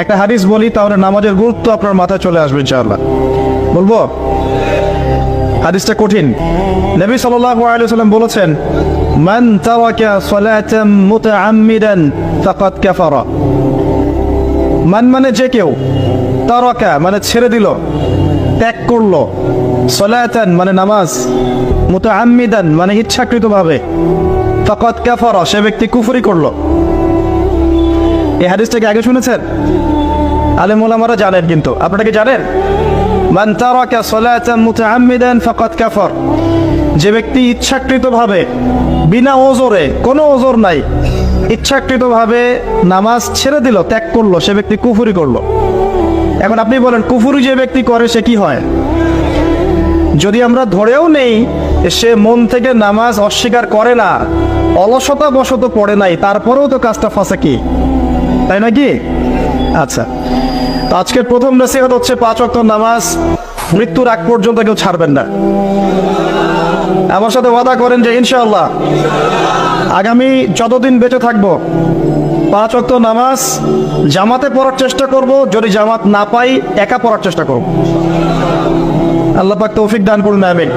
একটা হাদিস বলি, তাহলে নামাজের গুরুত্ব আপনার মাথায় চলে আসবে ইনশাআল্লাহ। বলবো? হাদিসটা কঠিন। নবী সাল্লাল্লাহু আলাইহি ওয়াসাল্লাম বলেছেন, মান তারাকা সালাতাম মুতাআম্মিদান ফাকাদ কাফারা। মান মানে যে কেউ, তারাকা মানে ছেড়ে দিল, ত্যাগ করলো, সালাতান মানে নামাজ, মুতাআম্মিদান মানে ইচ্ছাকৃতভাবে, ফাকাদ কাফারা সে ব্যক্তি কুফরি করলো। এই হাদিসটাকে আগে শুনেছেন? আলেম ওলামারা জানেন, কিন্তু আপনারা কি জানেন? মান তারাকা সালাতান মুতাআম্মিদান ফাকাদ কাফার, যে ব্যক্তি ইচ্ছাকৃতভাবে বিনা ওজরে, কোনো ওজর নাই, ইচ্ছাকৃতভাবে নামাজ ছেড়ে দিল, ত্যাগ করলো, সে ব্যক্তি কুফরি করলো। এখন আপনি বলেন, কুফরি যে ব্যক্তি করে সে কি হয়? যদি আমরা ধরেও নেই সে মন থেকে নামাজ অস্বীকার করে না, অলসতা বশত পড়ে নাই, তারপরেও তো কাজটা ফাঁসা, কি তাই নাকি? আচ্ছা, তো আজকের প্রথম নসিহত হচ্ছে 5 ওয়াক্ত নামাজ মৃত্যুর আগ পর্যন্ত কেউ ছাড়বেন না। আমার সাথে ওয়াদা করেন যে ইনশাআল্লাহ আগামী যতদিন বেঁচে থাকবো 5 ওয়াক্ত নামাজ জামাতে পড়ার চেষ্টা করব, যদি জামাত না পাই একা পড়ার চেষ্টা করব। আল্লাহ পাক তৌফিক দান করুন, আমিন।